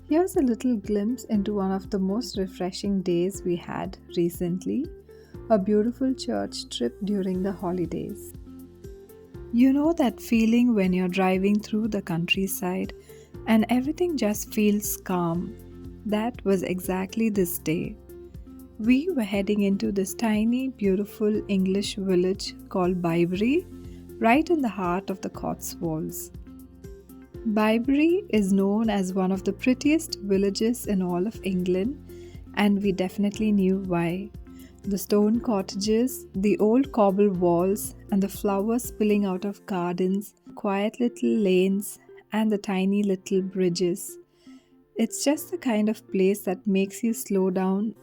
Here's a little glimpse into one of the most refreshing days we had recently, a beautiful church trip during the holidays. You know that feeling when you're driving through the countryside and everything just feels calm? That was exactly this day. We were heading into this tiny, beautiful English village called Bibury, right in the heart of the Cotswolds. Bibury is known as one of the prettiest villages in all of England, and we definitely knew why. The stone cottages, the old cobble walls, and the flowers spilling out of gardens, quiet little lanes, and the tiny little bridges. It's just the kind of place that makes you slow down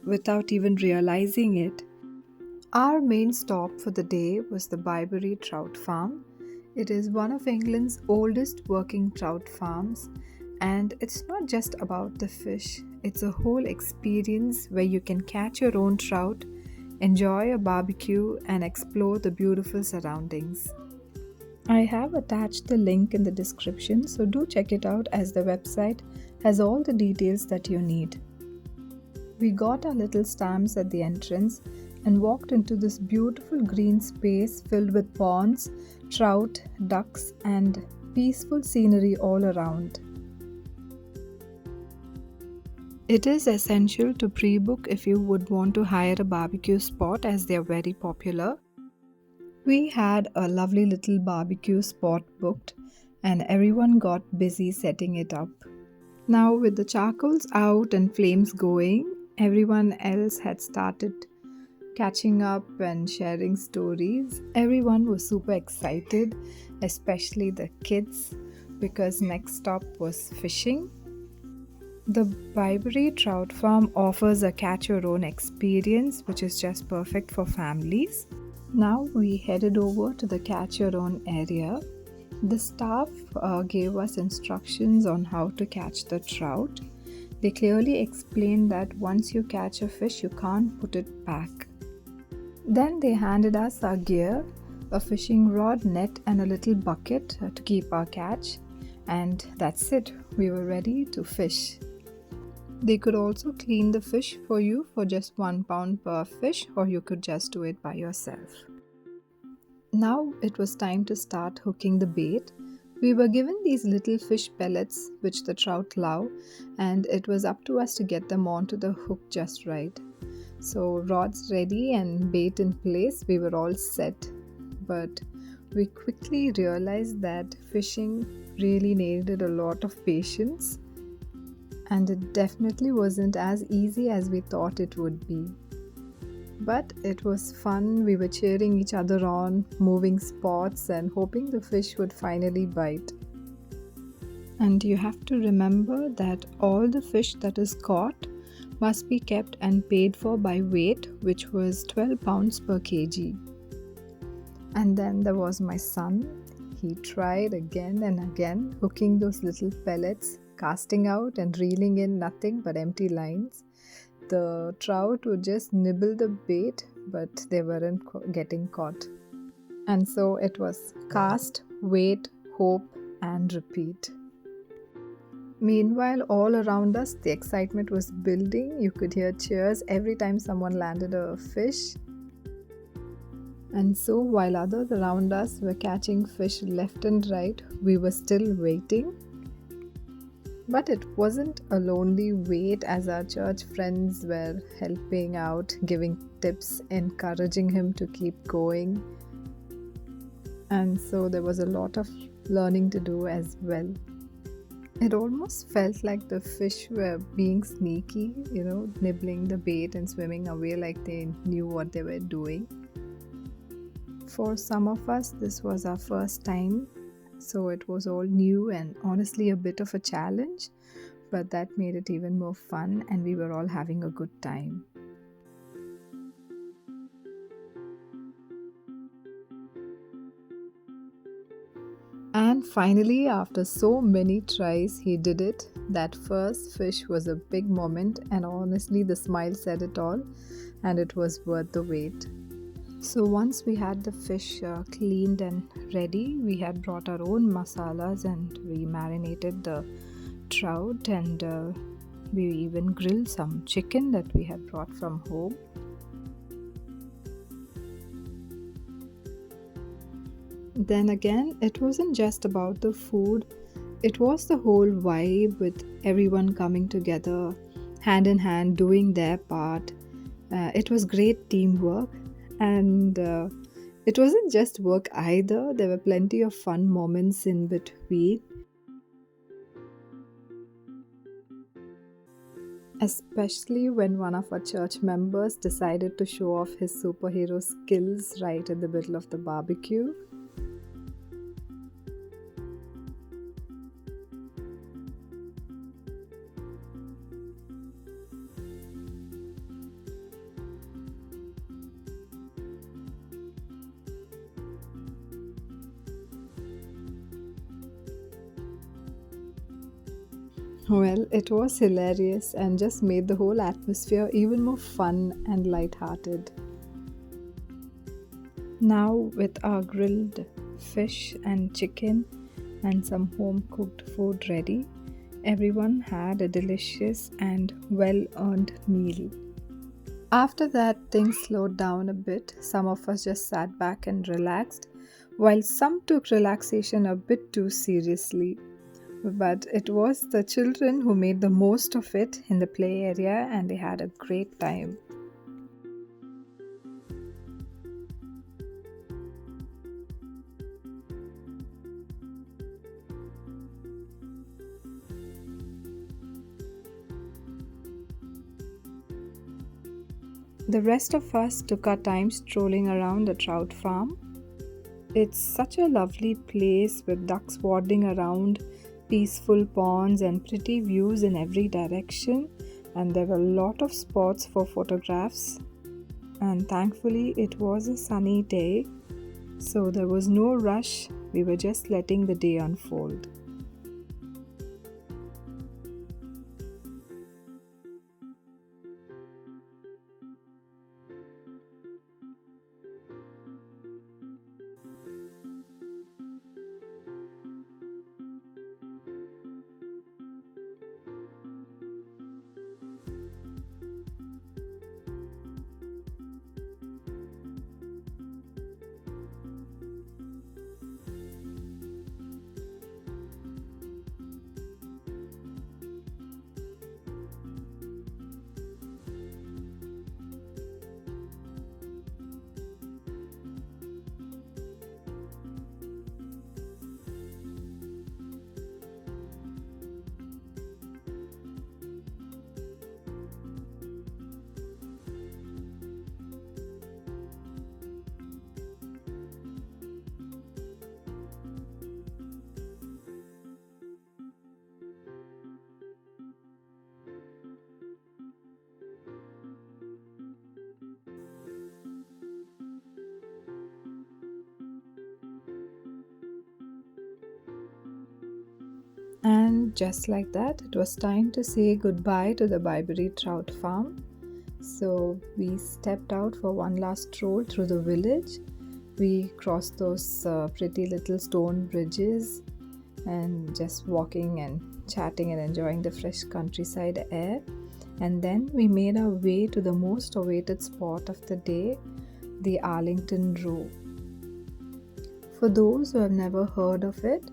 without even realizing it. Our main stop for the day was the Bibury Trout Farm. It is one of England's oldest working trout farms, and it's not just about the fish, it's a whole experience where you can catch your own trout, enjoy a barbecue, and explore the beautiful surroundings. I have attached the link in the description, so do check it out as the website has all the details that you need. We got our little stamps at the entrance and walked into this beautiful green space filled with ponds, trout, ducks, and peaceful scenery all around. It is essential to pre-book if you would want to hire a barbecue spot as they are very popular. We had a lovely little barbecue spot booked and everyone got busy setting it up. Now, with the charcoals out and flames going, everyone else had started catching up and sharing stories. Everyone was super excited, especially the kids, because next stop was fishing. The Bibury Trout Farm offers a catch your own experience, which is just perfect for families. Now we headed over to the catch your own area. The staff gave us instructions on how to catch the trout. They clearly explained that once you catch a fish, you can't put it back. Then they handed us our gear, a fishing rod, net, and a little bucket to keep our catch. And that's it, we were ready to fish. They could also clean the fish for you for just £1 per fish, or you could just do it by yourself. Now it was time to start hooking the bait. We were given these little fish pellets which the trout love, and it was up to us to get them onto the hook just right. So rods ready and bait in place, we were all set. But we quickly realized that fishing really needed a lot of patience, and it definitely wasn't as easy as we thought it would be. But it was fun. We were cheering each other on, moving spots, and hoping the fish would finally bite. And you have to remember that all the fish that is caught must be kept and paid for by weight, which was £12 per kg. And then there was my son. He tried again and again, hooking those little pellets, casting out and reeling in nothing but empty lines. The trout would just nibble the bait, but they weren't getting caught. And so it was cast, wait, hope, and repeat. Meanwhile, all around us, the excitement was building. You could hear cheers every time someone landed a fish. And so, while others around us were catching fish left and right, we were still waiting. But it wasn't a lonely wait, as our church friends were helping out, giving tips, encouraging him to keep going. And so there was a lot of learning to do as well. It almost felt like the fish were being sneaky, nibbling the bait and swimming away like they knew what they were doing. For some of us, this was our first time. So it was all new and honestly a bit of a challenge, but that made it even more fun and we were all having a good time. And finally, after so many tries, he did it. That first fish was a big moment, and honestly the smile said it all, and it was worth the wait. So once we had the fish cleaned and ready, we had brought our own masalas and we marinated the trout, and we even grilled some chicken that we had brought from home. Then again, it wasn't just about the food, it was the whole vibe with everyone coming together, hand in hand, doing their part. It was great teamwork, and it wasn't just work either, there were plenty of fun moments in between. Especially when one of our church members decided to show off his superhero skills right in the middle of the barbecue. Well, it was hilarious and just made the whole atmosphere even more fun and light-hearted. Now, with our grilled fish and chicken and some home cooked food ready, everyone had a delicious and well earned meal. After that, things slowed down a bit. Some of us just sat back and relaxed, while some took relaxation a bit too seriously. But it was the children who made the most of it in the play area, and they had a great time. The rest of us took our time strolling around the trout farm. It's such a lovely place with ducks waddling around, peaceful ponds, and pretty views in every direction. And there were a lot of spots for photographs. And thankfully, it was a sunny day, so there was no rush. We were just letting the day unfold. And just like that, it was time to say goodbye to the Bibury Trout Farm. So we stepped out for one last stroll through the village. We crossed those pretty little stone bridges and just walking and chatting and enjoying the fresh countryside air. And then we made our way to the most awaited spot of the day, the Arlington Row. For those who have never heard of it,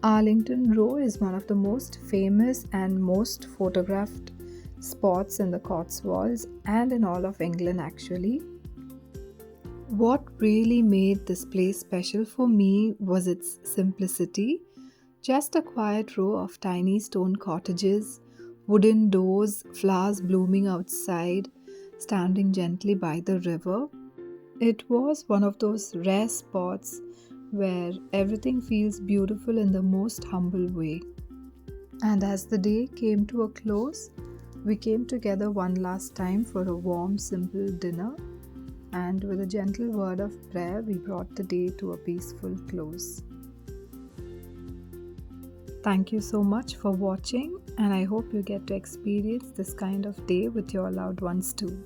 Arlington Row is one of the most famous and most photographed spots in the Cotswolds and in all of England actually. What really made this place special for me was its simplicity. Just a quiet row of tiny stone cottages, wooden doors, flowers blooming outside, standing gently by the river. It was one of those rare spots where everything feels beautiful in the most humble way. And as the day came to a close, we came together one last time for a warm, simple dinner, and with a gentle word of prayer, we brought the day to a peaceful close. Thank you so much for watching, and I hope you get to experience this kind of day with your loved ones too.